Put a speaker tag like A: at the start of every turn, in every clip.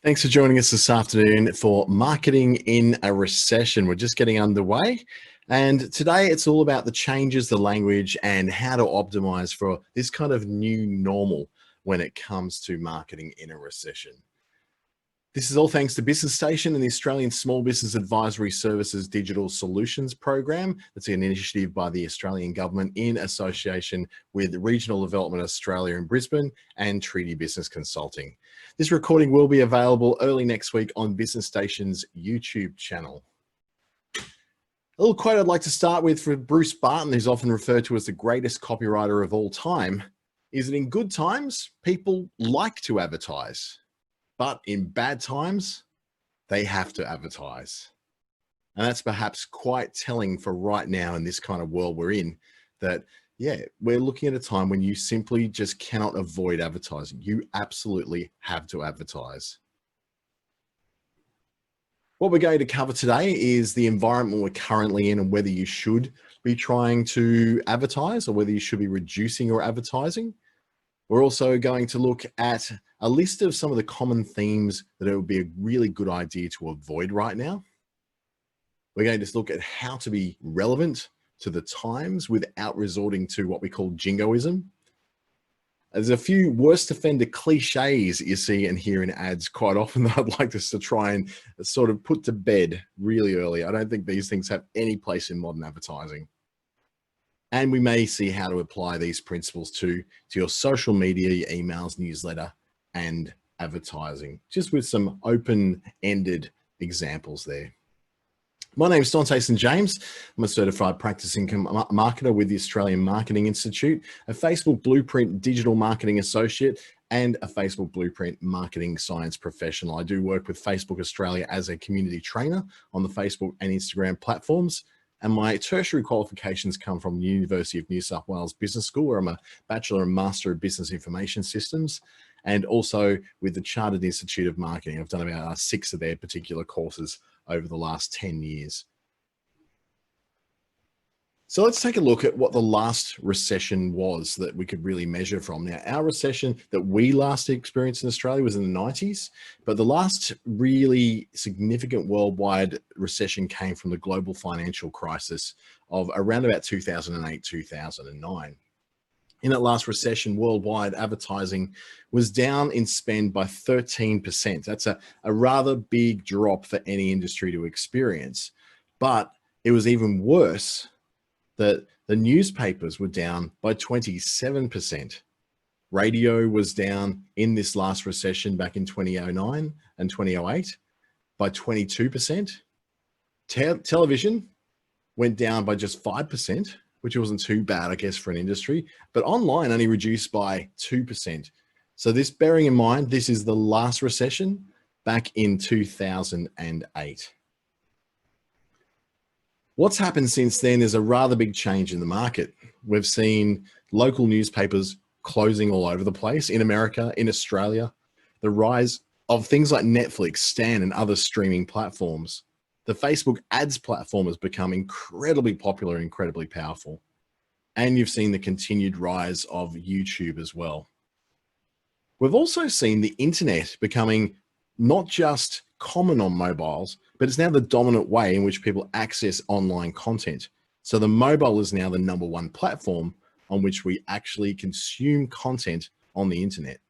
A: Thanks for joining us this afternoon for Marketing in a Recession. We're just getting underway. And today it's all about the changes, the language, and how to optimize for this kind of new normal when it comes to marketing in a recession. This is all thanks to Business Station and the Australian Small Business Advisory Services Digital Solutions Program. That's an initiative by the Australian Government in association with Regional Development Australia in Brisbane and Treaty Business Consulting. This recording will be available early next week on Business Station's YouTube channel. A little quote I'd like to start with for Bruce Barton, who's often referred to as the greatest copywriter of all time, is that in good times, people like to advertise. But in bad times, they have to advertise. And that's perhaps quite telling for right now in this kind of world we're in, that, yeah, we're looking at a time when you simply just cannot avoid advertising. You absolutely have to advertise. What we're going to cover today is the environment we're currently in and whether you should be trying to advertise or whether you should be reducing your advertising. We're also going to look at a list of some of the common themes that it would be a really good idea to avoid right now. We're going to look at how to be relevant to the times without resorting to what we call jingoism. There's a few worst offender cliches you see and hear in ads quite often that I'd like us to try and sort of put to bed really early. I don't think these things have any place in modern advertising. And we may see how to apply these principles to your social media, your emails, newsletter, and advertising, just with some open-ended examples there. My name is Dante St. James. I'm a certified practicing marketer with the Australian Marketing Institute, a Facebook Blueprint digital marketing associate, and a Facebook Blueprint marketing science professional. I do work with Facebook Australia as a community trainer on the Facebook and Instagram platforms. And my tertiary qualifications come from the University of New South Wales Business School, where I'm a Bachelor and Master of Business Information Systems, and also with the Chartered Institute of Marketing. I've done about 6 of their particular courses over the last 10 years. So let's take a look at what the last recession was that we could really measure from. Now, our recession that we last experienced in Australia was in the 90s, but the last really significant worldwide recession came from the global financial crisis of around about 2008, 2009. In that last recession, worldwide advertising was down in spend by 13%. That's a rather big drop for any industry to experience, but it was even worse that the newspapers were down by 27%. Radio was down in this last recession back in 2009 and 2008 by 22%. Television went down by just 5%, which wasn't too bad, I guess, for an industry, but online only reduced by 2%. So this, bearing in mind, this is the last recession back in 2008. What's happened since then is a rather big change in the market. We've seen local newspapers closing all over the place in America, in Australia, the rise of things like Netflix, Stan, and other streaming platforms. The Facebook ads platform has become incredibly popular and incredibly powerful. And you've seen the continued rise of YouTube as well. We've also seen the internet becoming not just common on mobiles, but it's now the dominant way in which people access online content. So the mobile is now the #1 platform on which we actually consume content on the internet.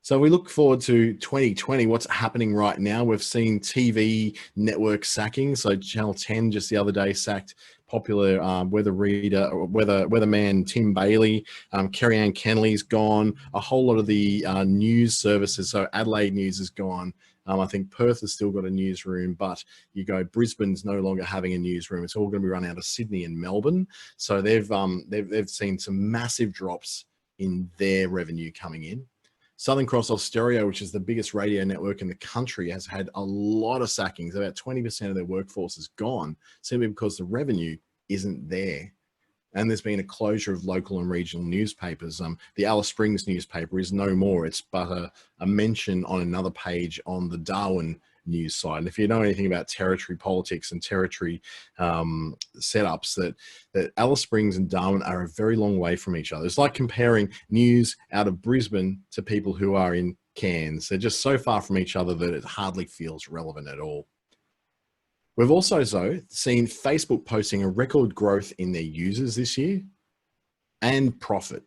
A: So we look forward to 2020, what's happening right now. We've seen TV network sacking. So Channel 10 just the other day sacked popular weatherman Tim Bailey. Kerry-Ann Kenley's gone. A whole lot of the news services. So Adelaide News is gone. I think Perth has still got a newsroom, but you go, Brisbane's no longer having a newsroom. It's all going to be run out of Sydney and Melbourne. So they've seen some massive drops in their revenue coming in. Southern Cross Austereo, which is the biggest radio network in the country, has had a lot of sackings. About 20% of their workforce is gone simply because the revenue isn't there. And there's been a closure of local and regional newspapers. The Alice Springs newspaper is no more. It's but a mention on another page on the Darwin news side. And if you know anything about territory politics and territory setups, that Alice Springs and Darwin are a very long way from each other. It's like comparing news out of Brisbane to people who are in cans. They're just so far from each other that it hardly feels relevant at all. We've also, though, seen Facebook posting a record growth in their users this year and profit.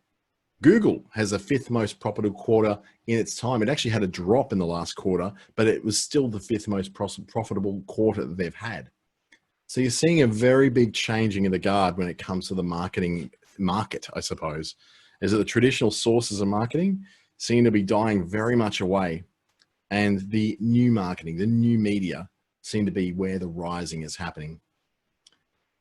A: Google has the 5th most profitable quarter in its time. It actually had a drop in the last quarter, but it was still the 5th most profitable quarter that they've had. So you're seeing a very big changing of the guard when it comes to the market, I suppose. Is that the traditional sources of marketing seem to be dying very much away, and the new marketing, the new media, seem to be where the rising is happening.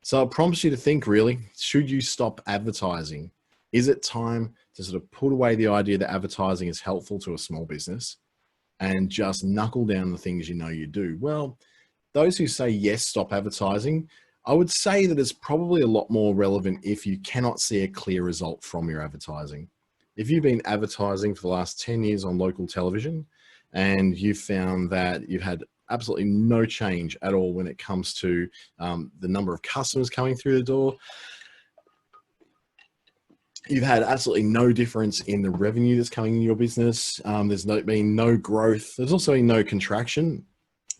A: So it prompts you to think, really, should you stop advertising? Is it time to sort of put away the idea that advertising is helpful to a small business and just knuckle down the things you know you do? Well, those who say yes, stop advertising, I would say that it's probably a lot more relevant if you cannot see a clear result from your advertising. If you've been advertising for the last 10 years on local television and you've found that you've had absolutely no change at all when it comes to the number of customers coming through the door, you've had absolutely no difference in the revenue that's coming in your business, there's been no growth, there's also been no contraction,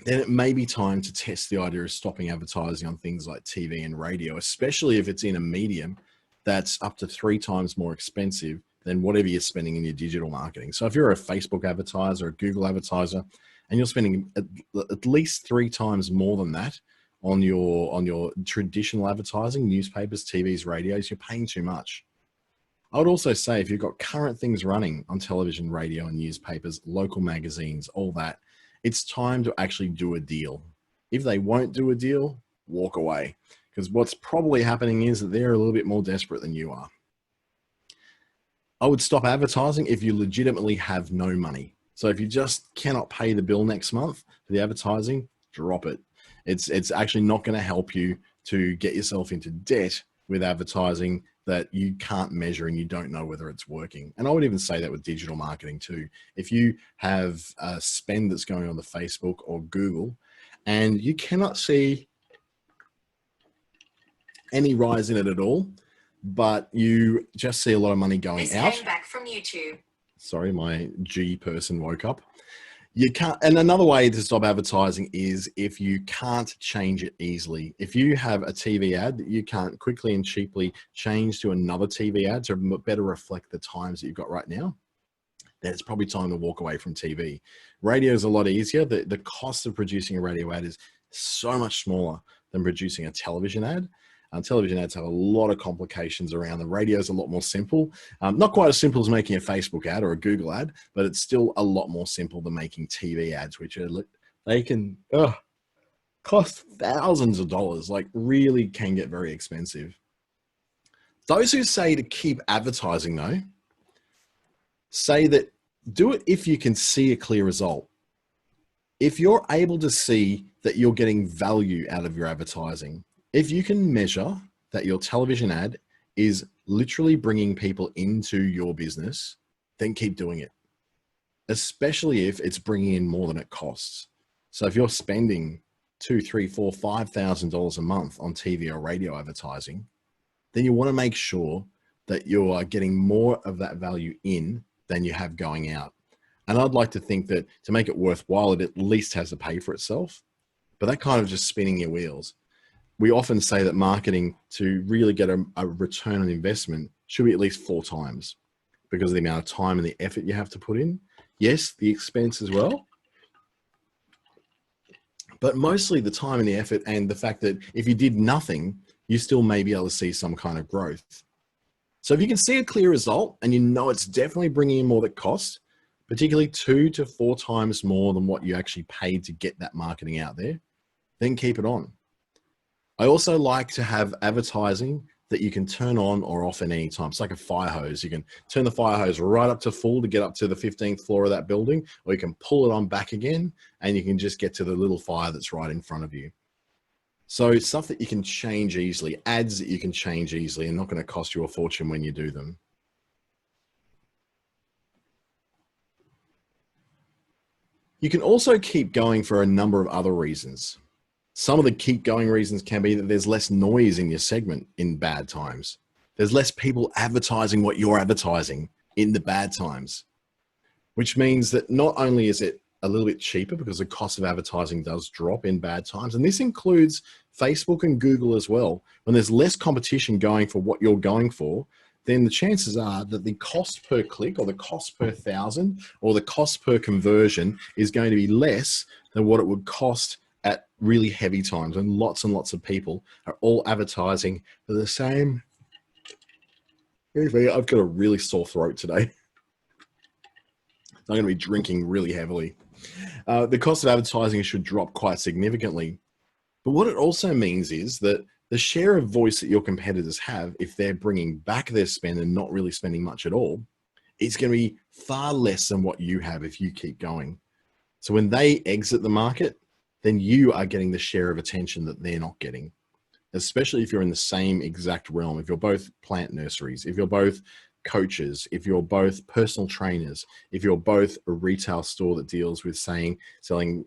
A: then it may be time to test the idea of stopping advertising on things like TV and radio, especially if it's in a medium that's up to 3 times more expensive than whatever you're spending in your digital marketing. So if you're a Facebook advertiser, a Google advertiser, and you're spending at least 3 times more than that on your traditional advertising, newspapers, TVs, radios, you're paying too much. I would also say if you've got current things running on television, radio, and newspapers, local magazines, all that, it's time to actually do a deal. If they won't do a deal, walk away, because what's probably happening is that they're a little bit more desperate than you are. I would stop advertising if you legitimately have no money. So if you just cannot pay the bill next month for the advertising, drop it. It's actually not going to help you to get yourself into debt with advertising that you can't measure and you don't know whether it's working. And I would even say that with digital marketing too. If you have a spend that's going on the Facebook or Google and you cannot see any rise in it at all, but you just see a lot of money going out.
B: Came back from YouTube.
A: Sorry, my G person woke up. You can't, and another way to stop advertising is if you can't change it easily. If you have a TV ad that you can't quickly and cheaply change to another TV ad to better reflect the times that you've got right now, then it's probably time to walk away from TV. Radio is a lot easier. The cost of producing a radio ad is so much smaller than producing a television ad. Television ads have a lot of complications around them. Radio is a lot more simple. Not quite as simple as making a Facebook ad or a Google ad, but it's still a lot more simple than making TV ads, which are, they can cost thousands of dollars, like really can get very expensive. Those who say to keep advertising though, say that do it if you can see a clear result. If you're able to see that you're getting value out of your advertising, if you can measure that your television ad is literally bringing people into your business, then keep doing it, especially if it's bringing in more than it costs. So if you're spending $2,000, $3,000, $4,000, $5,000 a month on TV or radio advertising, then you want to make sure that you are getting more of that value in than you have going out. And I'd like to think that to make it worthwhile, it at least has to pay for itself, but that kind of just spinning your wheels. We often say that marketing, to really get a return on investment, should be at least 4 times because of the amount of time and the effort you have to put in. Yes, the expense as well, but mostly the time and the effort and the fact that if you did nothing, you still may be able to see some kind of growth. So if you can see a clear result and you know it's definitely bringing in more that costs, particularly 2 to 4 times more than what you actually paid to get that marketing out there, then keep it on. I also like to have advertising that you can turn on or off at any time. It's like a fire hose. You can turn the fire hose right up to full to get up to the 15th floor of that building, or you can pull it on back again and you can just get to the little fire that's right in front of you. So stuff that you can change easily, ads that you can change easily and not going to cost you a fortune when you do them. You can also keep going for a number of other reasons. Some of the keep going reasons can be that there's less noise in your segment in bad times. There's less people advertising what you're advertising in the bad times. which means that not only is it a little bit cheaper because the cost of advertising does drop in bad times, and this includes Facebook and Google as well. When there's less competition going for what you're going for, then the chances are that the cost per click or the cost per thousand or the cost per conversion is going to be less than what it would cost at really heavy times when lots and lots of people are all advertising for the same. I've got a really sore throat today. I'm going to be drinking really heavily. The cost of advertising should drop quite significantly. But what it also means is that the share of voice that your competitors have, if they're bringing back their spend and not really spending much at all, it's going to be far less than what you have if you keep going. So when they exit the market, then you are getting the share of attention that they're not getting, especially if you're in the same exact realm. If you're both plant nurseries, if you're both coaches, if you're both personal trainers, if you're both a retail store that deals with selling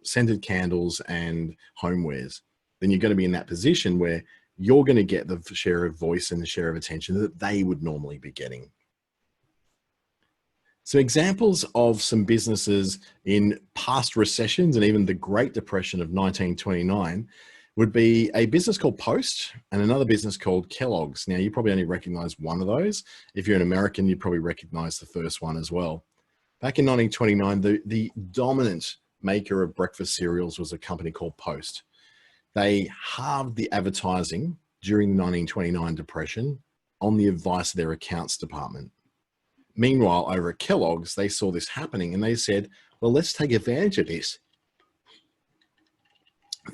A: scented candles and homewares, then you're going to be in that position where you're going to get the share of voice and the share of attention that they would normally be getting. So examples of some businesses in past recessions and even the Great Depression of 1929 would be a business called Post and another business called Kellogg's. Now, you probably only recognize one of those. If you're an American, you probably recognize the first one as well. Back in 1929, the dominant maker of breakfast cereals was a company called Post. They halved the advertising during the 1929 depression on the advice of their accounts department. Meanwhile, over at Kellogg's, they saw this happening and they said, well, let's take advantage of this.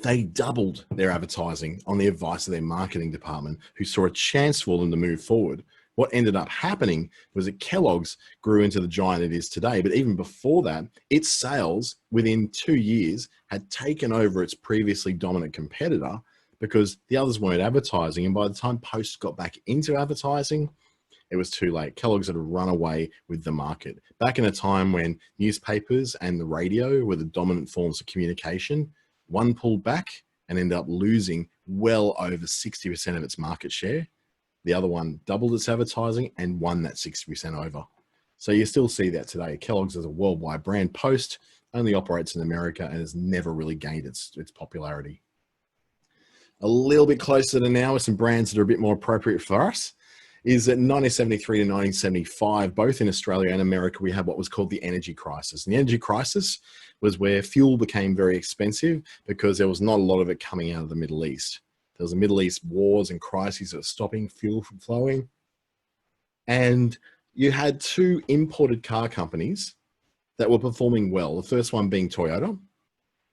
A: They doubled their advertising on the advice of their marketing department, who saw a chance for them to move forward. What ended up happening was that Kellogg's grew into the giant it is today. But even before that, its sales within 2 years had taken over its previously dominant competitor because the others weren't advertising. And by the time Post got back into advertising, it was too late. Kellogg's had run away with the market. Back in a time when newspapers and the radio were the dominant forms of communication, one pulled back and ended up losing well over 60% of its market share. The other one doubled its advertising and won that 60% over. So you still see that today. Kellogg's is a worldwide brand. Post only operates in America and has never really gained its popularity. A little bit closer to now with some brands that are a bit more appropriate for us is that in 1973 to 1975, both in Australia and America, we had what was called the energy crisis. And the energy crisis was where fuel became very expensive because there was not a lot of it coming out of the Middle East. There was a Middle East wars and crises that were stopping fuel from flowing. And you had two imported car companies that were performing well. The first one being Toyota.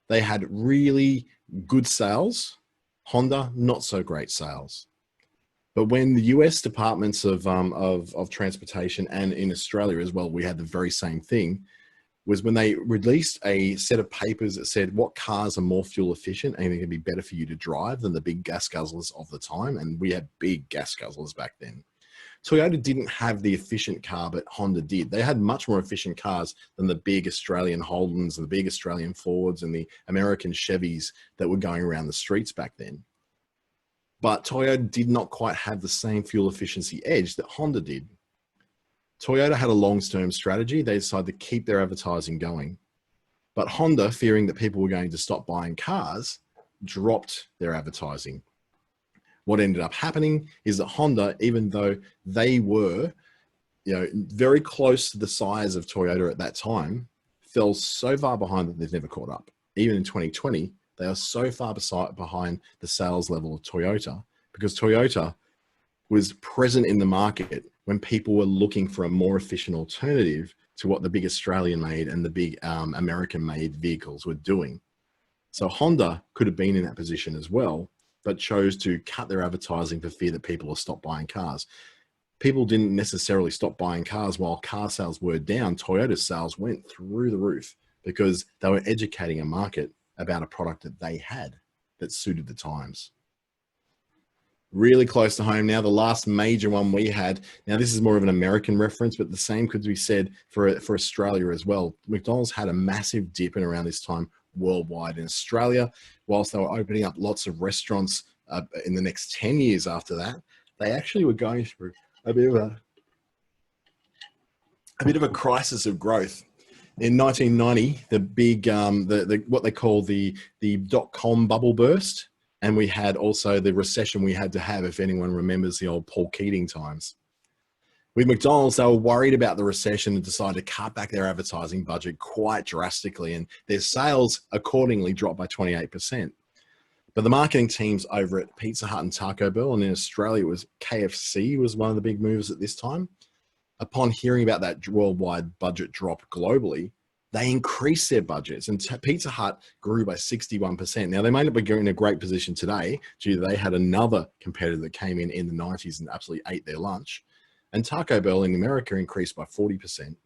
A: They had really good sales. Honda, not so great sales. But when the US departments of transportation, and in Australia as well, we had the very same thing, was when they released a set of papers that said what cars are more fuel efficient and going to be better for you to drive than the big gas guzzlers of the time. And we had big gas guzzlers back then. Toyota didn't have the efficient car, but Honda did. They had much more efficient cars than the big Australian Holdens and the big Australian Fords and the American Chevys that were going around the streets back then. But Toyota did not quite have the same fuel efficiency edge that Honda did. Toyota had a long-term strategy. They decided to keep their advertising going. But Honda, fearing that people were going to stop buying cars, dropped their advertising. What ended up happening is that Honda, even though they were, very close to the size of Toyota at that time, fell so far behind that they've never caught up. Even in 2020, they are so far behind the sales level of Toyota because Toyota was present in the market when people were looking for a more efficient alternative to what the big Australian made and the big American made vehicles were doing. So Honda could have been in that position as well, but chose to cut their advertising for fear that people will stop buying cars. People didn't necessarily stop buying cars while car sales were down. Toyota's sales went through the roof because they were educating a market about a product that they had that suited the times. Really close to home now, the last major one we had. Now, this is more of an American reference, but the same could be said for Australia as well. McDonald's had a massive dip in around this time worldwide. In Australia, whilst they were opening up lots of restaurants in the next 10 years after that, they actually were going through a bit of a crisis of growth. In 1990, the big, what they call the dot-com bubble burst. And we had also the recession we had to have, if anyone remembers the old Paul Keating times. With McDonald's, they were worried about the recession and decided to cut back their advertising budget quite drastically, and their sales accordingly dropped by 28%. But the marketing teams over at Pizza Hut and Taco Bell, and in Australia it was KFC, was one of the big movers at this time. Upon hearing about that worldwide budget drop globally, they increased their budgets, and Pizza Hut grew by 61%. Now, they may not be in a great position today due to they had another competitor that came in the 90s and absolutely ate their lunch. And Taco Bell in America increased by 40%. And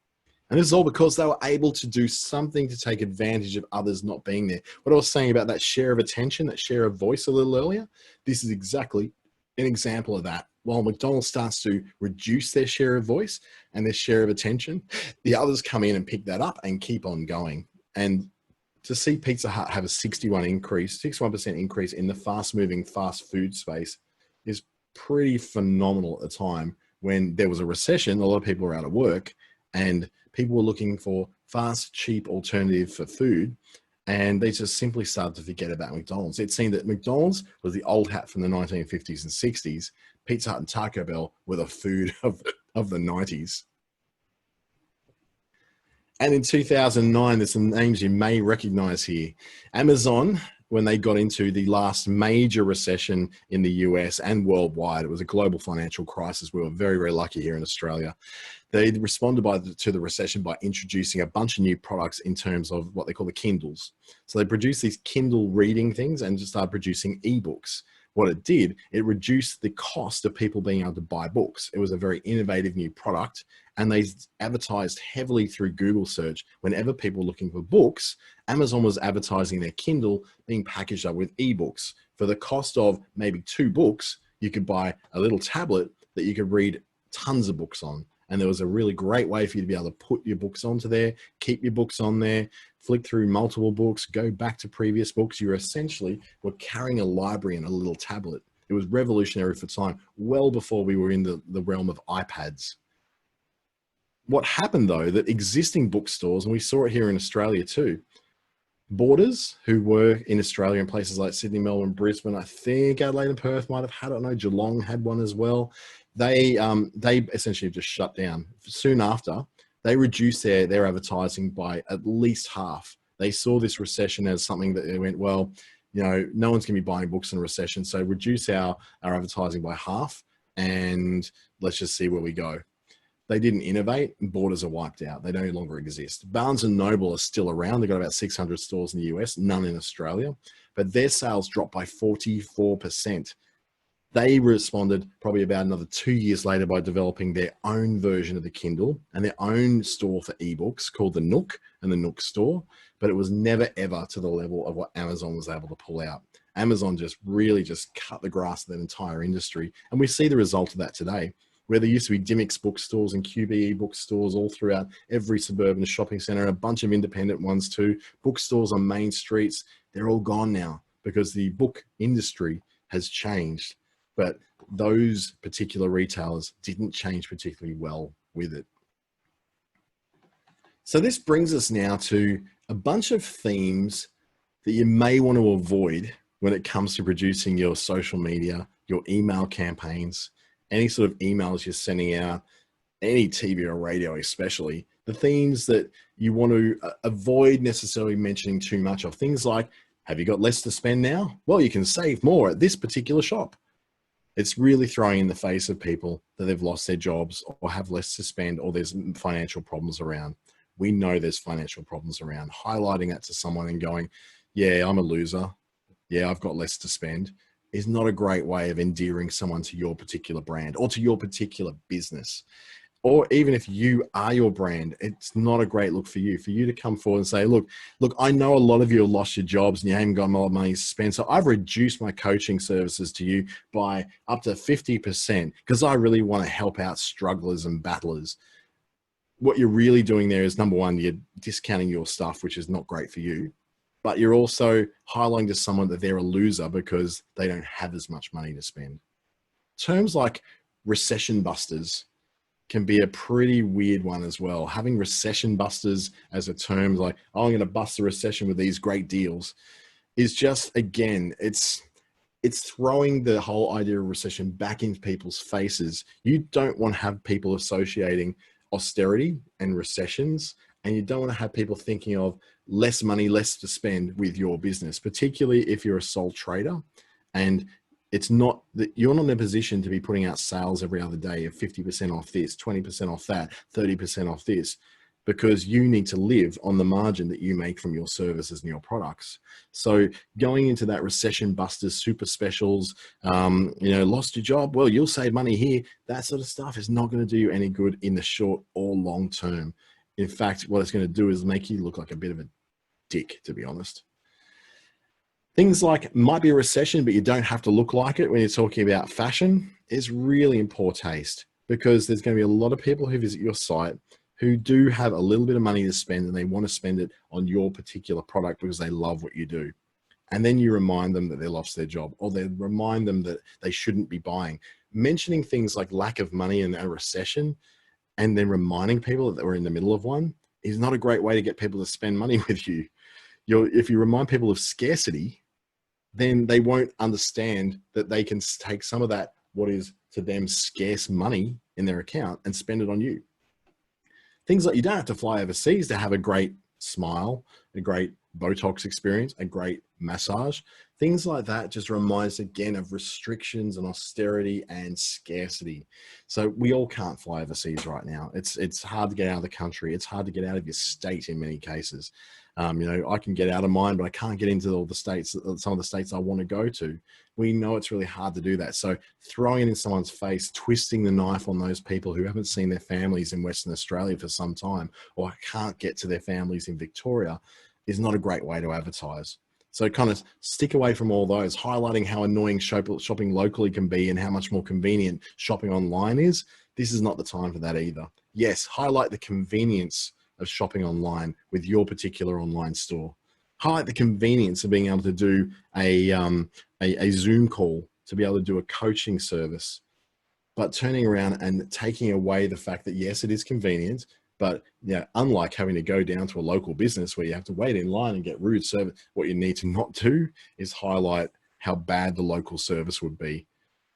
A: this is all because they were able to do something to take advantage of others not being there. What I was saying about that share of attention, that share of voice a little earlier, this is exactly an example of that. While McDonald's starts to reduce their share of voice and their share of attention, the others come in and pick that up and keep on going. And to see Pizza Hut have a 61% increase in the fast-moving fast food space is pretty phenomenal at the time when there was a recession. A lot of people were out of work and people were looking for fast, cheap alternative for food. And they just simply started to forget about McDonald's. It seemed that McDonald's was the old hat from the 1950s and 60s. Pizza Hut and Taco Bell were the food of the 90s. And in 2009, there's some names you may recognize here. Amazon, when they got into the last major recession in the US and worldwide, it was a global financial crisis. We were very, very lucky here in Australia. They responded to the recession by introducing a bunch of new products in terms of what they call the Kindles. So they produced these Kindle reading things and just started producing ebooks. What it did, it reduced the cost of people being able to buy books. It was a very innovative new product, and they advertised heavily through Google search. Whenever people were looking for books, Amazon was advertising their Kindle being packaged up with ebooks. For the cost of maybe 2 books, you could buy a little tablet that you could read tons of books on. And there was a really great way for you to be able to put your books onto there, keep your books on there, flick through multiple books, go back to previous books. You essentially were carrying a library in a little tablet. It was revolutionary for time, well before we were in the realm of iPads. What happened though, that existing bookstores, and we saw it here in Australia too, Borders, who were in Australia in places like Sydney, Melbourne, Brisbane, I think Adelaide and Perth might have had it. I know Geelong had one as well. They essentially just shut down. Soon after, they reduced their advertising by at least half. They saw this recession as something that they went, well, you know, no one's going to be buying books in a recession, so reduce our advertising by half and let's just see where we go. They didn't innovate, and Borders are wiped out. They no longer exist. Barnes & Noble are still around. They've got about 600 stores in the US, none in Australia, but their sales dropped by 44%. They responded probably about another 2 years later by developing their own version of the Kindle and their own store for ebooks called the Nook and the Nook Store, but it was never ever to the level of what Amazon was able to pull out. Amazon just really just cut the grass of that entire industry, and we see the result of that today, where there used to be Dimmicks bookstores and QBE bookstores all throughout every suburban shopping center, and a bunch of independent ones too, bookstores on main streets. They're all gone now because the book industry has changed. But those particular retailers didn't change particularly well with it. So this brings us now to a bunch of themes that you may want to avoid when it comes to producing your social media, your email campaigns, any sort of emails you're sending out, any TV or radio especially, the themes that you want to avoid necessarily mentioning too much of. Things like, have you got less to spend now? Well, you can save more at this particular shop. It's really throwing in the face of people that they've lost their jobs or have less to spend, or there's financial problems around. We know there's financial problems around. Highlighting that to someone and going, yeah, I'm a loser. Yeah, I've got less to spend, is not a great way of endearing someone to your particular brand or to your particular business. Or even if you are your brand, it's not a great look for you to come forward and say, look, I know a lot of you have lost your jobs and you haven't got a lot of money to spend. So I've reduced my coaching services to you by up to 50% because I really want to help out strugglers and battlers. What you're really doing there is, number one, you're discounting your stuff, which is not great for you, but you're also highlighting to someone that they're a loser because they don't have as much money to spend. Terms like recession busters, can be a pretty weird one as well. Having recession busters as a term, like, oh, I'm going to bust the recession with these great deals, is just, again, it's throwing the whole idea of recession back into people's faces. You don't want to have people associating austerity and recessions, and you don't want to have people thinking of less money, less to spend with your business, particularly if you're a sole trader. And it's not that you're not in a position to be putting out sales every other day of 50% off this, 20% off that, 30% off this, because you need to live on the margin that you make from your services and your products. So going into that recession busters, super specials, lost your job, well, you'll save money here. That sort of stuff is not going to do you any good in the short or long term. In fact, what it's going to do is make you look like a bit of a dick, to be honest. Things like might be a recession, but you don't have to look like it when you're talking about fashion is really in poor taste, because there's going to be a lot of people who visit your site who do have a little bit of money to spend, and they want to spend it on your particular product because they love what you do. And then you remind them that they lost their job, or they remind them that they shouldn't be buying. Mentioning things like lack of money and a recession, and then reminding people that we're in the middle of one, is not a great way to get people to spend money with you. If you remind people of scarcity, then they won't understand that they can take some of that, what is to them scarce money in their account, and spend it on you. Things like you don't have to fly overseas to have a great smile, a great Botox experience, a great massage. Things like that just reminds again of restrictions and austerity and scarcity. So we all can't fly overseas right now. It's hard to get out of the country. It's hard to get out of your state in many cases. I can get out of mine, but I can't get into all the states, some of the states I want to go to. We know it's really hard to do that. So throwing it in someone's face, twisting the knife on those people who haven't seen their families in Western Australia for some time, or can't get to their families in Victoria, is not a great way to advertise. So kind of stick away from all those, highlighting how annoying shopping locally can be and how much more convenient shopping online is. This is not the time for that either. Yes, highlight the convenience of shopping online with your particular online store. Highlight the convenience of being able to do a Zoom call, to be able to do a coaching service, but turning around and taking away the fact that yes, it is convenient, but unlike having to go down to a local business where you have to wait in line and get rude service, what you need to not do is highlight how bad the local service would be.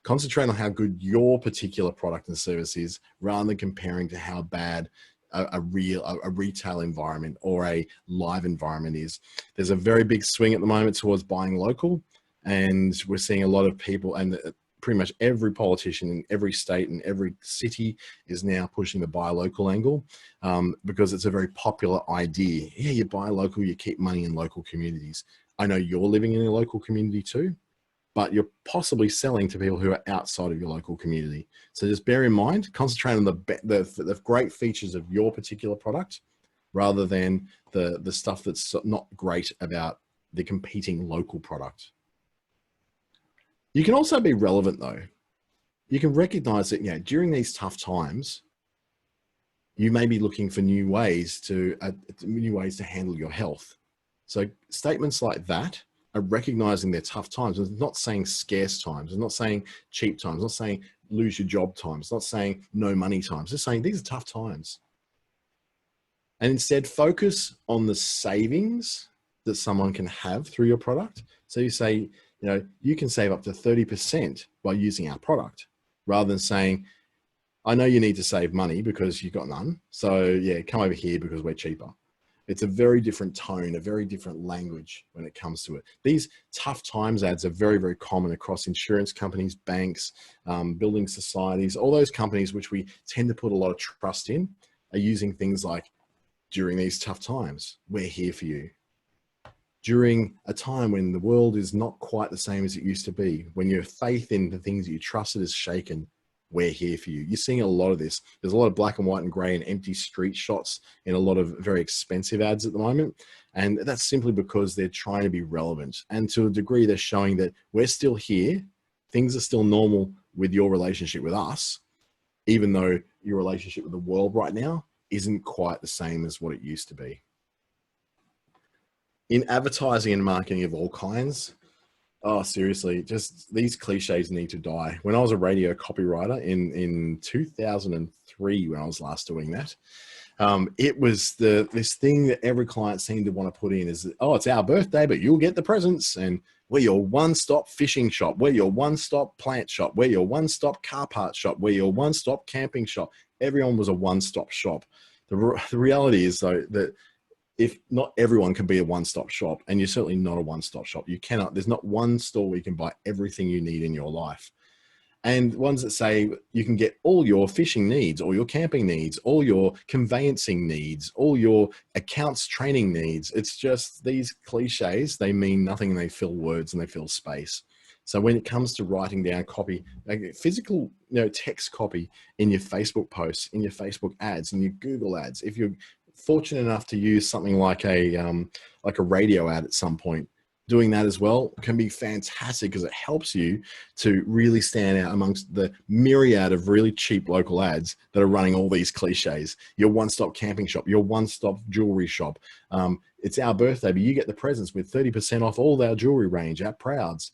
A: Concentrate on how good your particular product and service is, rather than comparing to how bad a retail environment or a live environment is. There's a very big swing at the moment towards buying local, and we're seeing a lot of people, and pretty much every politician in every state and every city is now pushing the buy local angle, because it's a very popular idea. Yeah, you buy local, you keep money in local communities. I know you're living in a local community too, but you're possibly selling to people who are outside of your local community. So just bear in mind, concentrate on the great features of your particular product, rather than the stuff that's not great about the competing local product. You can also be relevant though. You can recognize that, during these tough times, you may be looking for new ways to handle your health. So statements like that are recognizing their tough times. It's not saying scarce times. It's not saying cheap times. It's not saying lose your job times. It's not saying no money times. It's saying these are tough times. And instead focus on the savings that someone can have through your product. So you say, you can save up to 30% by using our product, rather than saying, I know you need to save money because you've got none. So yeah, come over here because we're cheaper. It's a very different tone, a very different language when it comes to it. These tough times ads are very, very common across insurance companies, banks, building societies, all those companies which we tend to put a lot of trust in, are using things like, during these tough times, we're here for you. During a time when the world is not quite the same as it used to be, when your faith in the things that you trusted is shaken, we're here for you. You're seeing a lot of this. There's a lot of black and white and gray and empty street shots in a lot of very expensive ads at the moment. And that's simply because they're trying to be relevant. And to a degree, they're showing that we're still here. Things are still normal with your relationship with us, even though your relationship with the world right now isn't quite the same as what it used to be. In advertising and marketing of all kinds, Oh, seriously, just these cliches need to die. When I was a radio copywriter in 2003, when I was last doing that, it was this thing that every client seemed to want to put in is, oh, it's our birthday, but you'll get the presents, and we're your one-stop fishing shop, we're your one-stop plant shop, we're your one-stop car parts shop, we're your one-stop camping shop. Everyone was a one-stop shop. The reality is, though, that if not everyone can be a one-stop shop, and you're certainly not a one-stop shop. You cannot, there's not one store where you can buy everything you need in your life. And ones that say you can get all your fishing needs, all your camping needs, all your conveyancing needs, all your accounts training needs. It's just these cliches, they mean nothing, and they fill words and they fill space. So when it comes to writing down copy, like physical, text copy in your Facebook posts, in your Facebook ads, in your Google ads, if you're fortunate enough to use something like a radio ad at some point, doing that as well can be fantastic because it helps you to really stand out amongst the myriad of really cheap local ads that are running all these cliches. Your one-stop camping shop, your one-stop jewelry shop. It's our birthday, but you get the presents with 30% off all our jewelry range at Prouds.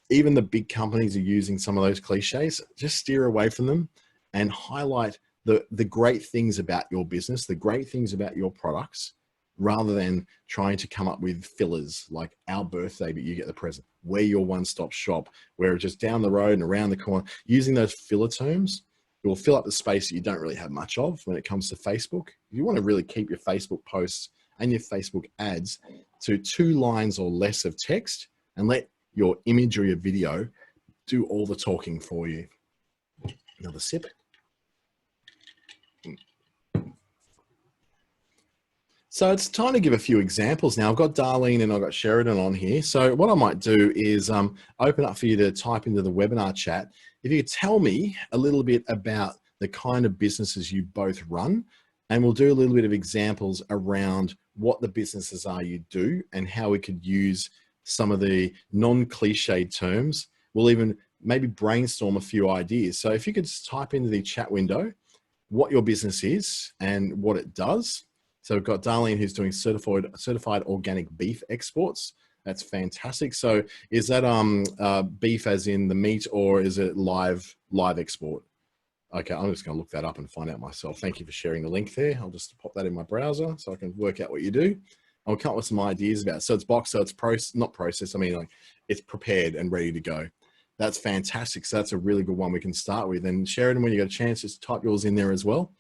A: Even the big companies are using some of those cliches. Just steer away from them and highlight the great things about your business, the great things about your products, rather than trying to come up with fillers like our birthday, but you get the present. We're your one-stop shop. We're just down the road and around the corner. Using those filler terms, it will fill up the space that you don't really have much of when it comes to Facebook. You want to really keep your Facebook posts and your Facebook ads to 2 lines or less of text, and let your image or your video do all the talking for you. Another sip. So it's time to give a few examples now. I've got Darlene and I've got Sheridan on here. So what I might do is open up for you to type into the webinar chat. If you could tell me a little bit about the kind of businesses you both run, and we'll do a little bit of examples around what the businesses are you do and how we could use some of the non-cliched terms. We'll even maybe brainstorm a few ideas. So if you could just type into the chat window what your business is and what it does. So we've got Darlene who's doing certified organic beef exports. That's fantastic. So is that beef as in the meat, or is it live export? Okay, I'm just going to look that up and find out myself. Thank you for sharing the link there. I'll just pop that in my browser so I can work out what you do. I'll come up with some ideas about it. So it's boxed, so it's not processed. I mean, like, it's prepared and ready to go. That's fantastic. So that's a really good one we can start with. And Sheridan, when you get a chance, just type yours in there as well.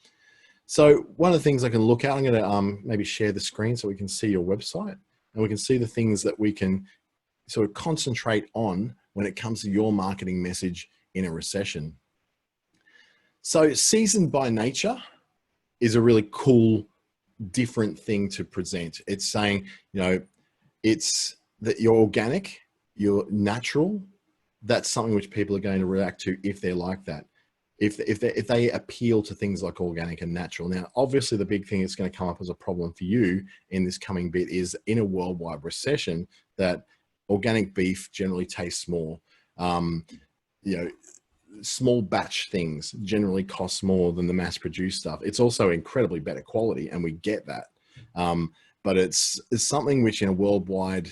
A: So one of the things I can look at, I'm going to maybe share the screen so we can see your website, and we can see the things that we can sort of concentrate on when it comes to your marketing message in a recession. So seasoned by nature is a really cool, different thing to present. It's saying, it's that you're organic, you're natural. That's something which people are going to react to if they're like that. If they appeal to things like organic and natural. Now, obviously the big thing that's going to come up as a problem for you in this coming bit is, in a worldwide recession, that organic beef generally tastes more. Small batch things generally cost more than the mass produced stuff. It's also incredibly better quality, and we get that. But it's something which, in a worldwide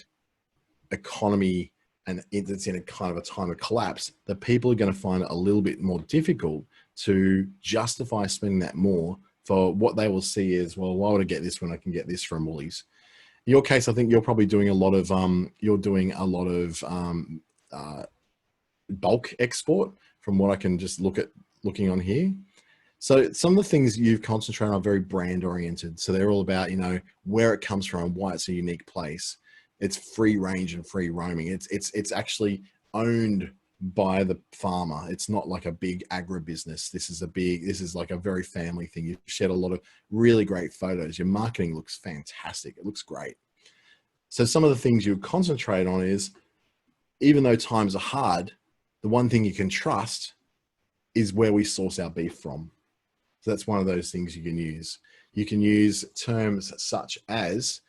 A: economy, and it's in a kind of a time of collapse, that people are going to find it a little bit more difficult to justify spending that more for what they will see as, well, why would I get this when I can get this from Woolies? In your case, I think you're probably doing a lot of, bulk export from what I can just looking on here. So some of the things you've concentrated on are very brand oriented. So they're all about, where it comes from, why it's a unique place. It's free range and free roaming. It's actually owned by the farmer. It's not like a big agribusiness. This is like a very family thing. You've shared a lot of really great photos. Your marketing looks fantastic. It looks great. So some of the things you concentrate on is, even though times are hard, the one thing you can trust is where we source our beef from. So that's one of those things you can use. You can use terms such as,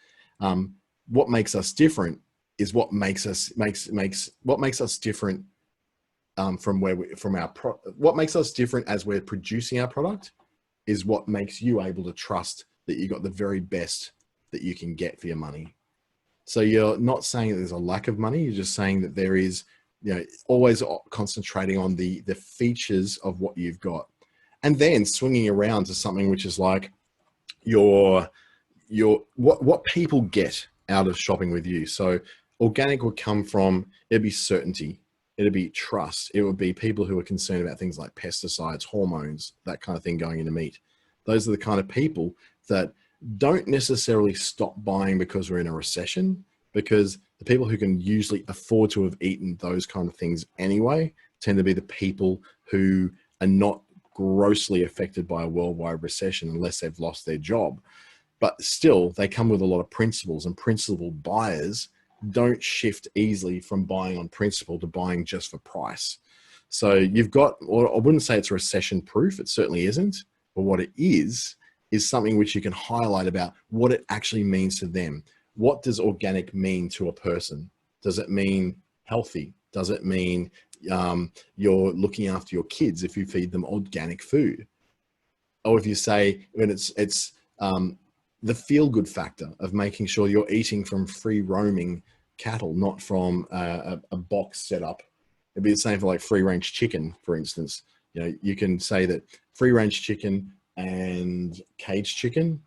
A: what makes us different is what makes us different what makes us different as we're producing our product is what makes you able to trust that you got the very best that you can get for your money. So you're not saying that there's a lack of money. You're just saying that there is, always concentrating on the features of what you've got, and then swinging around to something which is like what people get out of shopping with you. So organic would come from, it'd be certainty, it'd be trust, it would be people who are concerned about things like pesticides, hormones, that kind of thing going into meat. Those are the kind of people that don't necessarily stop buying because we're in a recession, because the people who can usually afford to have eaten those kind of things anyway tend to be the people who are not grossly affected by a worldwide recession unless they've lost their job. But still, they come with a lot of principles, and principle buyers don't shift easily from buying on principle to buying just for price. So you've got, or I wouldn't say it's recession proof, it certainly isn't, but what it is something which you can highlight about what it actually means to them. What does organic mean to a person? Does it mean healthy? Does it mean you're looking after your kids if you feed them organic food? Or if you say, when it's the feel-good factor of making sure you're eating from free-roaming cattle, not from a box setup. It'd be the same for like free-range chicken, for instance. You can say that free-range chicken and caged chicken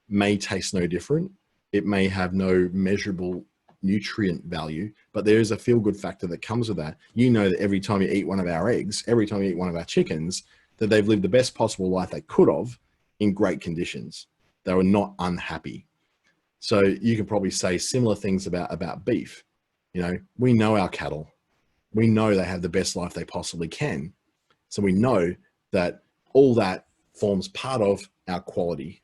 A: may taste no different. It may have no measurable nutrient value, but there is a feel-good factor that comes with that. You know that every time you eat one of our eggs, every time you eat one of our chickens, that they've lived the best possible life they could have in great conditions. They were not unhappy. So you can probably say similar things about beef. We know our cattle. We know they have the best life they possibly can. So we know that all that forms part of our quality.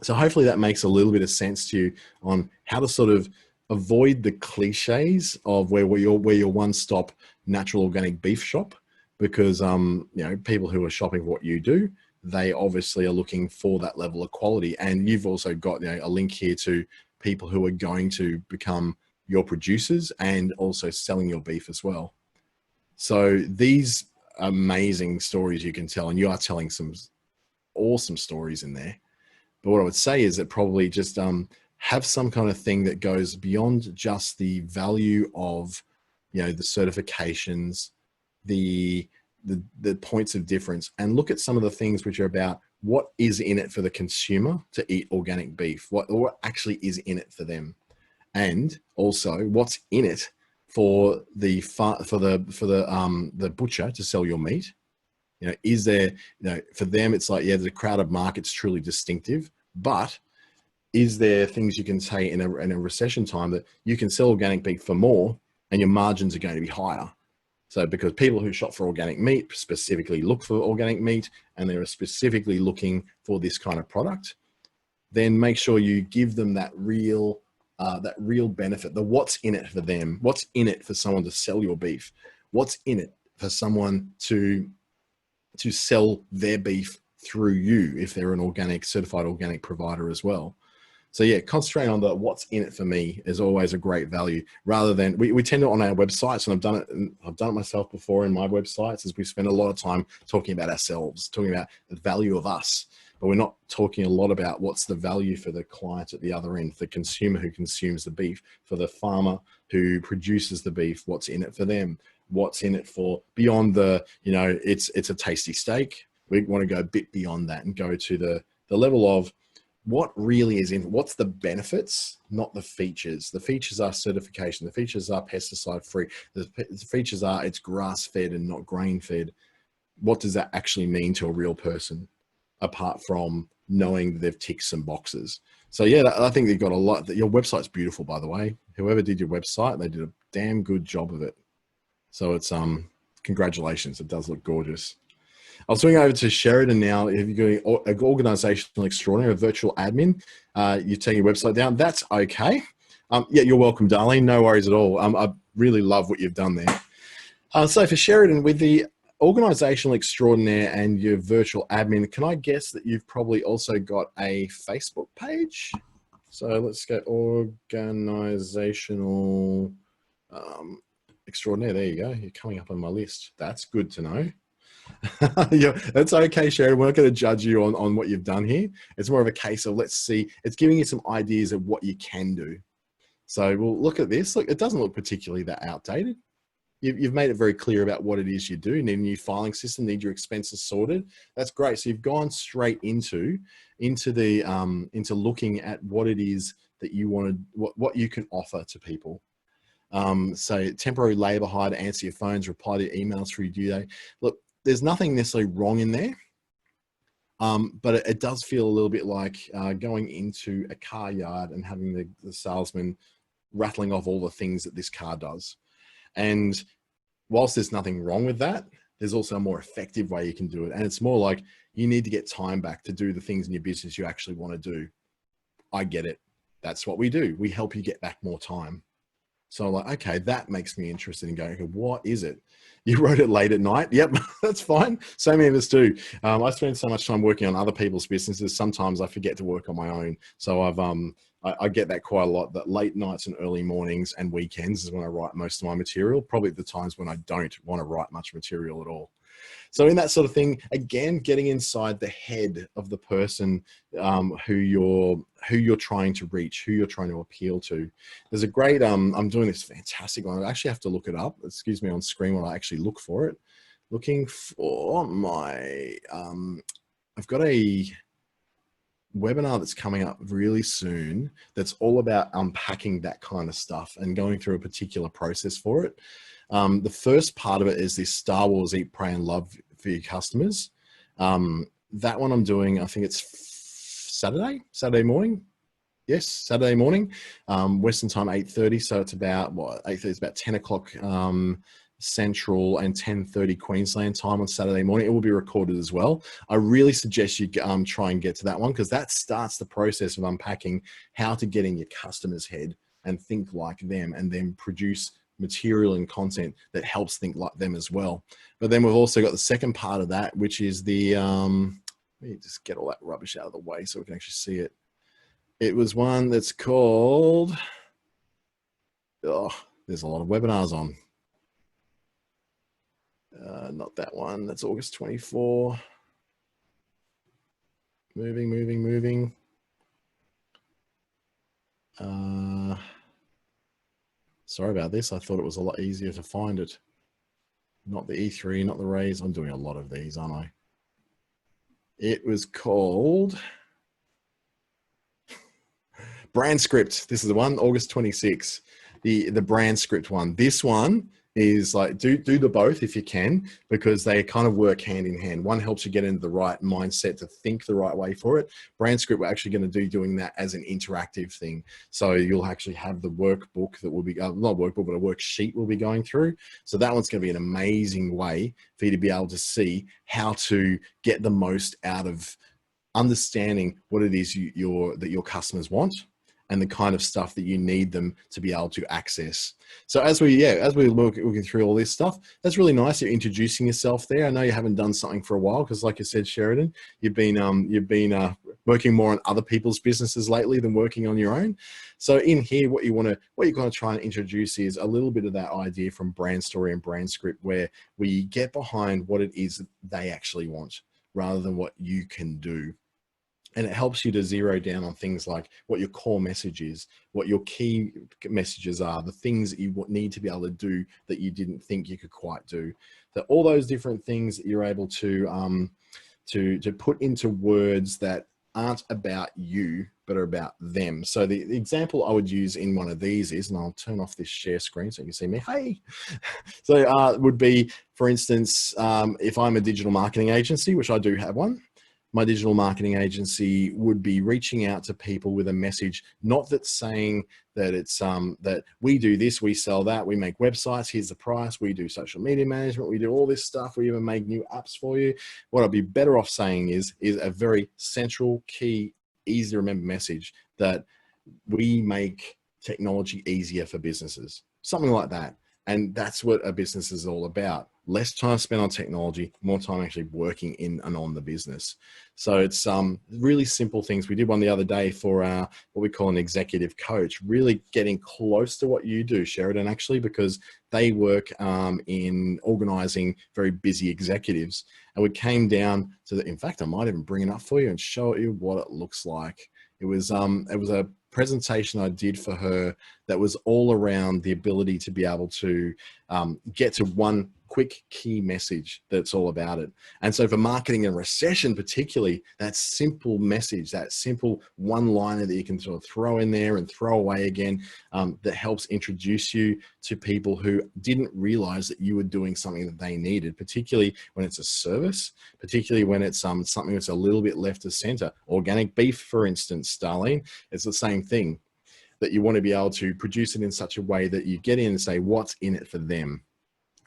A: So hopefully that makes a little bit of sense to you on how to sort of avoid the cliches of where you're one-stop natural organic beef shop, because people who are shopping for what you do, they obviously are looking for that level of quality. And you've also got a link here to people who are going to become your producers and also selling your beef as well. So these amazing stories you can tell, and you are telling some awesome stories in there. But what I would say is that probably just have some kind of thing that goes beyond just the value of, the certifications, the points of difference, and look at some of the things which are about what is in it for the consumer to eat organic beef, what actually is in it for them, and also what's in it for the butcher to sell your meat. Is there, for them, it's like, the crowded market's truly distinctive, but is there things you can say in a recession time that you can sell organic beef for more and your margins are going to be higher? So because people who shop for organic meat specifically look for organic meat, and they're specifically looking for this kind of product, then make sure you give them that real benefit, the what's in it for them, what's in it for someone to sell your beef, what's in it for someone to sell their beef through you if they're an certified organic provider as well. So yeah, concentrating on the what's in it for me is always a great value, rather than we tend to on our websites, and I've done it myself before in my websites, is we spend a lot of time talking about ourselves, talking about the value of us, but we're not talking a lot about what's the value for the client at the other end, the consumer who consumes the beef, for the farmer who produces the beef, what's in it for them, what's in it for beyond the, it's a tasty steak. We want to go a bit beyond that and go to the level of what really is in, what's the benefits, not the features. The features are certification. The features are pesticide free. The features are it's grass fed and not grain fed. What does that actually mean to a real person, apart from knowing that they've ticked some boxes? So yeah, I think they've got a lot. Your website's beautiful, by the way. Whoever did your website, they did a damn good job of it. So it's congratulations. It does look gorgeous. I'll swing over to Sheridan now. If you're going an organizational extraordinary, a virtual admin, you're taking your website down. That's okay. Yeah, you're welcome, darling. No worries at all. I really love what you've done there. So for Sheridan, with the organizational extraordinaire and your virtual admin, can I guess that you've probably also got a Facebook page? So let's go organizational extraordinaire. There you go. You're coming up on my list. That's good to know. Yeah, that's okay, Sharon. We're not going to judge you on what you've done here. It's more of a case of, let's see, it's giving you some ideas of what you can do. So we'll look at this. Look, it doesn't look particularly that outdated. You've made it very clear about what it is you do. Need a new filing system, need your expenses sorted. That's great. So you've gone straight into looking at what it is that you want to, what you can offer to people. So temporary labor hire to answer your phones, reply to your emails for your due date. Look, there's nothing necessarily wrong in there. But it does feel a little bit like going into a car yard and having the salesman rattling off all the things that this car does. And whilst there's nothing wrong with that, there's also a more effective way you can do it. And it's more like you need to get time back to do the things in your business you actually want to do. I get it. That's what we do. We help you get back more time. So I'm like, okay, that makes me interested in going, okay, what is it? You wrote it late at night. Yep, that's fine. So many of us do. I spend so much time working on other people's businesses. Sometimes I forget to work on my own. So I get that quite a lot, that late nights and early mornings and weekends is when I write most of my material, probably the times when I don't want to write much material at all. So in that sort of thing, again, getting inside the head of the person who you're trying to reach, who you're trying to appeal to. There's a great, I'm doing this fantastic one. I actually have to look it up. Excuse me on screen when I actually look for it. Looking for my, I've got a webinar that's coming up really soon that's all about unpacking that kind of stuff and going through a particular process for it. The first part of it is this Star Wars Eat, Pray and Love for your customers. That one I'm doing, I think it's Saturday morning. Yes, Saturday morning, Western time, 8:30. So it's about what, 8:30, it's about 10 o'clock Central and 10:30 Queensland time on Saturday morning. It will be recorded as well. I really suggest you try and get to that one, because that starts the process of unpacking how to get in your customer's head and think like them, and then produce material and content that helps think like them as well. But then we've also got the second part of that, which is the, let me just get all that rubbish out of the way so we can actually see it. It was one that's called, oh, there's a lot of webinars on. Not that one, that's August 24. Moving. Sorry about this. I thought it was a lot easier to find it. Not the E3, not the Rays. I'm doing a lot of these, aren't I? It was called Brand Script. This is the one, August 26. The Brand Script one. This one is like, do the both if you can, because they kind of work hand in hand. One helps you get into the right mindset to think the right way for it. Brand Script, we're actually going to do doing that as an interactive thing. So you'll actually have the workbook that will be, not workbook, but a worksheet we'll be going through. So that one's going to be an amazing way for you to be able to see how to get the most out of understanding what it is that your customers want, and the kind of stuff that you need them to be able to access. So as we're looking through all this stuff, that's really nice. You're introducing yourself there. I know you haven't done something for a while, because like you said, Sheridan, you've been working more on other people's businesses lately than working on your own. So in here, what you're going to try and introduce is a little bit of that idea from Brand Story and Brand Script, where we get behind what it is that they actually want rather than what you can do. And it helps you to zero down on things like what your core message is, what your key messages are, the things that you need to be able to do that you didn't think you could quite do. So all those different things that you're able to put into words that aren't about you, but are about them. So the example I would use in one of these is, and I'll turn off this share screen so you can see me. Hey, so would be, for instance, if I'm a digital marketing agency, which I do have one, my digital marketing agency would be reaching out to people with a message, not that's saying that it's that we do this, we sell that, we make websites, here's the price, we do social media management, we do all this stuff, we even make new apps for you. What I'd be better off saying is a very central, key, easy to remember message that we make technology easier for businesses, something like that. And that's what a business is all about. Less time spent on technology, more time actually working in and on the business. So it's really simple things. We did one the other day for what we call an executive coach, really getting close to what you do, Sheridan, actually, because they work in organizing very busy executives. And we came down to in fact, I might even bring it up for you and show you what it looks like. It was a presentation I did for her that was all around the ability to be able to get to one quick key message that's all about it. And so for marketing and recession particularly, that simple message, that simple one-liner that you can sort of throw in there and throw away again, that helps introduce you to people who didn't realize that you were doing something that they needed, particularly when it's a service, particularly when it's something that's a little bit left of center. Organic beef, for instance, Darlene, it's the same thing, that you want to be able to produce it in such a way that you get in and say, what's in it for them?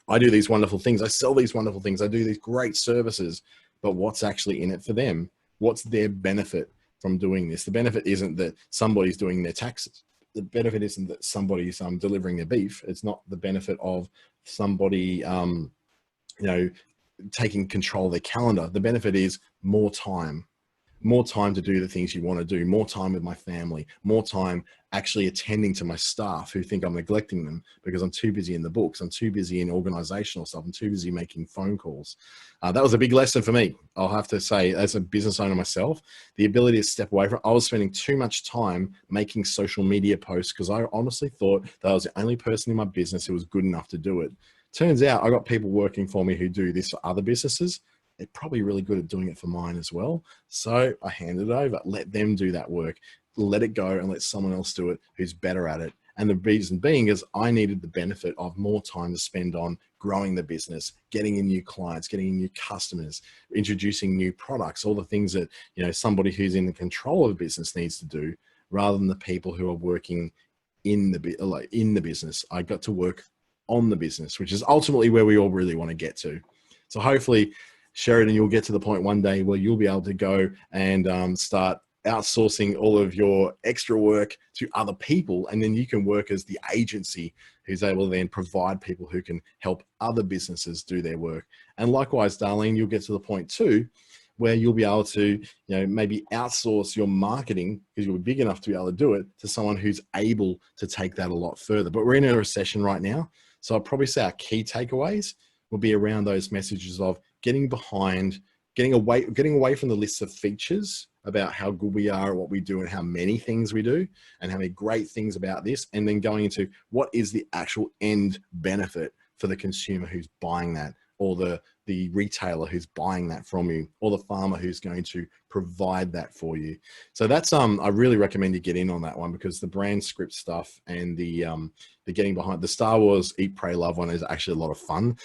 A: I do these wonderful things. I sell these wonderful things. I do these great services, but what's actually in it for them? What's their benefit from doing this? The benefit isn't that somebody's doing their taxes. The benefit isn't that somebody's delivering their beef. It's not the benefit of somebody, you know, taking control of their calendar. The benefit is more time to do the things you want to do, more time with my family, more time actually attending to my staff who think I'm neglecting them because I'm too busy in the books. I'm too busy in organizational stuff. I'm too busy making phone calls. That was a big lesson for me. I'll have to say, as a business owner myself, the ability to step away from, I was spending too much time making social media posts because I honestly thought that I was the only person in my business who was good enough to do it. Turns out I got people working for me who do this for other businesses. They're probably really good at doing it for mine as well. So I handed it over, let them do that work, let it go and let someone else do it who's better at it. And the reason being is I needed the benefit of more time to spend on growing the business, getting in new clients, getting in new customers, introducing new products, all the things that, you know, somebody who's in the control of a business needs to do, rather than the people who are working in the business. I got to work on the business, which is ultimately where we all really want to get to. So hopefully, Sheridan, you'll get to the point one day where you'll be able to go and start outsourcing all of your extra work to other people, and then you can work as the agency who's able to then provide people who can help other businesses do their work. And likewise, Darlene, you'll get to the point too where you'll be able to, you know, maybe outsource your marketing because you're big enough to be able to do it to someone who's able to take that a lot further. But we're in a recession right now, so I'd probably say our key takeaways will be around those messages of getting behind, getting away from the list of features about how good we are at what we do and how many things we do and how many great things about this, and then going into what is the actual end benefit for the consumer who's buying that, or the retailer who's buying that from you, or the farmer who's going to provide that for you. So that's I really recommend you get in on that one, because the brand script stuff and the getting behind the Star Wars Eat, Pray, Love one is actually a lot of fun.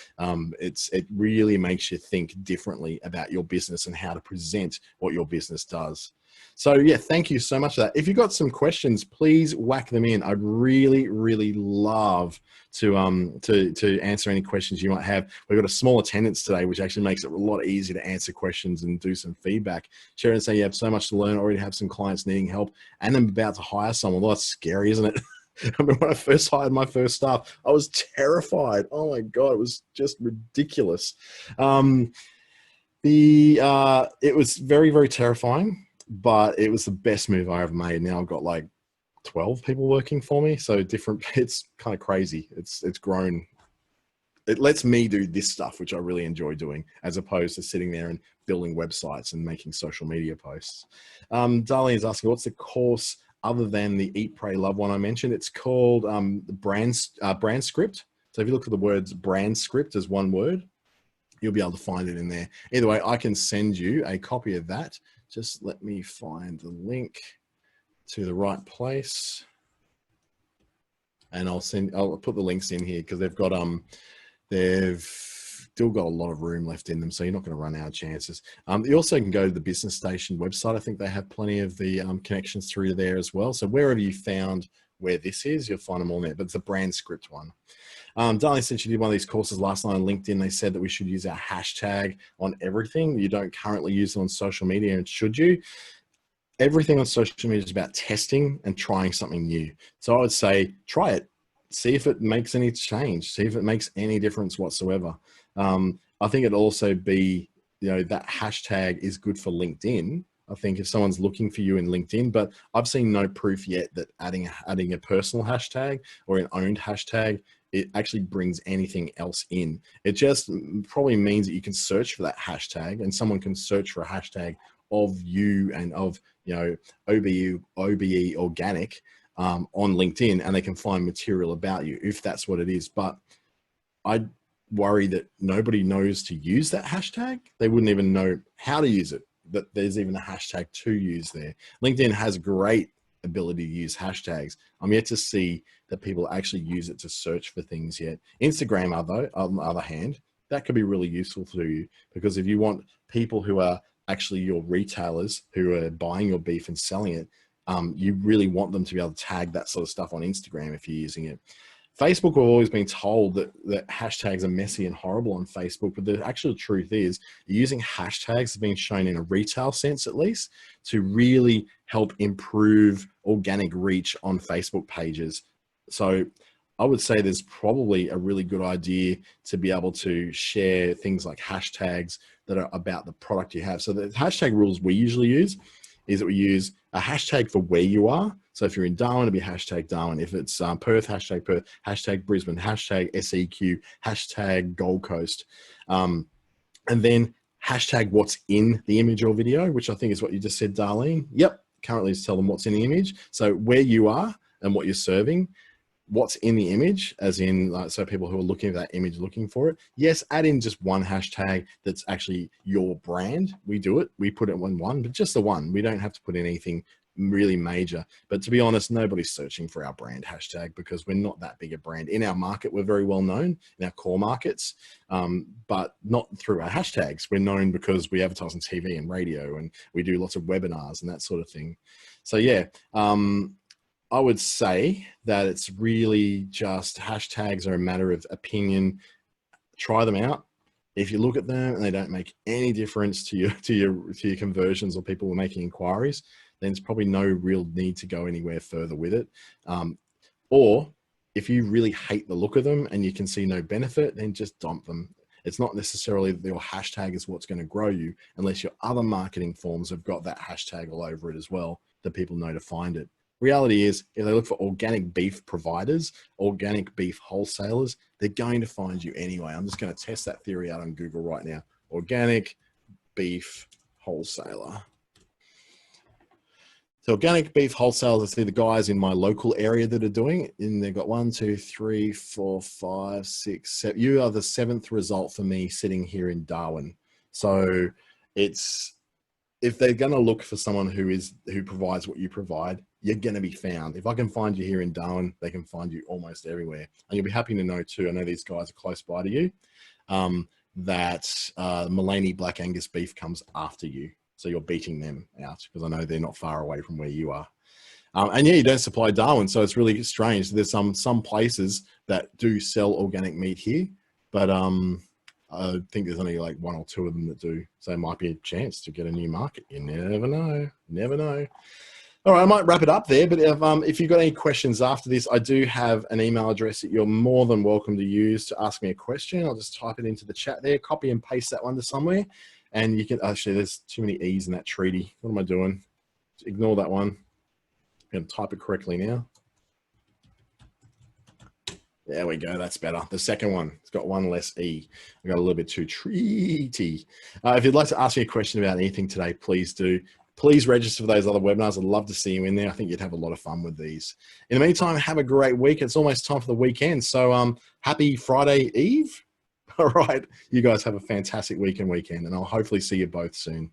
A: It really makes you think differently about your business and how to present what your business does. So yeah, thank you so much for that. If you've got some questions, please whack them in. I'd really, really love to answer any questions you might have. We've got a small attendance today, which actually makes it a lot easier to answer questions and do some feedback. Sharon say you have so much to learn, already have some clients needing help, and I'm about to hire someone. Well, that's scary, isn't it? I mean, when I first hired my first staff, I was terrified. Oh my God, it was just ridiculous. It was very, very terrifying, but it was the best move I ever made. Now I've got like 12 people working for me. So different, it's kind of crazy. It's grown. It lets me do this stuff, which I really enjoy doing, as opposed to sitting there and building websites and making social media posts. Darlene is asking, what's the course other than the Eat, Pray, Love one I mentioned? It's called the brand script. So if you look at the words brand script as one word, you'll be able to find it in there. Either way, I can send you a copy of that. Just let me find the link to the right place, and I'll put the links in here because they've still got a lot of room left in them, so you're not going to run out of chances. You also can go to the Business Station website. I think they have plenty of the connections through there as well. So wherever you found where this is, you'll find them all there, but it's a brand script one. Darlene said she did one of these courses last night on LinkedIn. They said that we should use our hashtag on everything. You don't currently use it on social media, and should you? Everything on social media is about testing and trying something new. So I would say, try it. See if it makes any change. See if it makes any difference whatsoever. I think it'd also be, that hashtag is good for LinkedIn. I think if someone's looking for you in LinkedIn, but I've seen no proof yet that adding a personal hashtag or an owned hashtag, it actually brings anything else in. It just probably means that you can search for that hashtag, and someone can search for a hashtag of you and of, you know, OBE organic on LinkedIn, and they can find material about you if that's what it is. But I worry that nobody knows to use that hashtag. They wouldn't even know how to use it, that there's even a hashtag to use there. LinkedIn has great ability to use hashtags. I'm yet to see that people actually use it to search for things yet. Instagram, on the other hand, that could be really useful to you, because if you want people who are actually your retailers who are buying your beef and selling it, you really want them to be able to tag that sort of stuff on Instagram if you're using it. Facebook, we've always been told that hashtags are messy and horrible on Facebook, but the actual truth is using hashtags has been shown, in a retail sense at least, to really help improve organic reach on Facebook pages. So I would say there's probably a really good idea to be able to share things like hashtags that are about the product you have. So the hashtag rules we usually use is that we use a hashtag for where you are. So if you're in Darwin, it'll be hashtag Darwin. If it's Perth, hashtag Brisbane, hashtag SEQ, hashtag Gold Coast. And then hashtag what's in the image or video, which I think is what you just said, Darlene. Yep, currently just tell them what's in the image. So where you are and what you're serving, what's in the image, as in, so people who are looking at that image, looking for it. Yes, add in just one hashtag that's actually your brand. We do it. We put it in one, but just the one. We don't have to put in anything really major. But to be honest, nobody's searching for our brand hashtag because we're not that big a brand. In our market, we're very well known in our core markets, but not through our hashtags. We're known because we advertise on TV and radio, and we do lots of webinars and that sort of thing. So yeah, I would say that it's really just hashtags are a matter of opinion. Try them out. If you look at them and they don't make any difference to your conversions or people who are making inquiries, then there's probably no real need to go anywhere further with it. Or if you really hate the look of them and you can see no benefit, then just dump them. It's not necessarily that your hashtag is what's going to grow you, unless your other marketing forms have got that hashtag all over it as well, that people know to find it. Reality is, if they look for organic beef providers, organic beef wholesalers, they're going to find you anyway. I'm just going to test that theory out on Google right now. Organic beef wholesaler. So organic beef wholesalers, I see the guys in my local area that are doing it, and they've got 1, 2, 3, 4, 5, 6, 7. You are the 7th result for me sitting here in Darwin. So it's, if they're going to look for someone who provides what you provide, you're going to be found. If I can find you here in Darwin, they can find you almost everywhere. And you'll be happy to know too, I know these guys are close by to you, that Mullaney Black Angus beef comes after you. So you're beating them out, because I know they're not far away from where you are. And yeah, you don't supply Darwin, so it's really strange. There's some places that do sell organic meat here, but I think there's only like 1 or 2 of them that do. So it might be a chance to get a new market. You never know. Never know. All right, I might wrap it up there. But if you've got any questions after this, I do have an email address that you're more than welcome to use to ask me a question. I'll just type it into the chat there, copy and paste that one to somewhere. And you can actually, there's too many E's in that treaty. What am I doing? Ignore that one. I'm going to type it correctly now. There we go. That's better. The second one, it's got 1 less E. I got a little bit too treaty. If you'd like to ask me a question about anything today, please do. Please register for those other webinars. I'd love to see you in there. I think you'd have a lot of fun with these. In the meantime, have a great week. It's almost time for the weekend. So happy Friday Eve. All right. You guys have a fantastic weekend, and I'll hopefully see you both soon.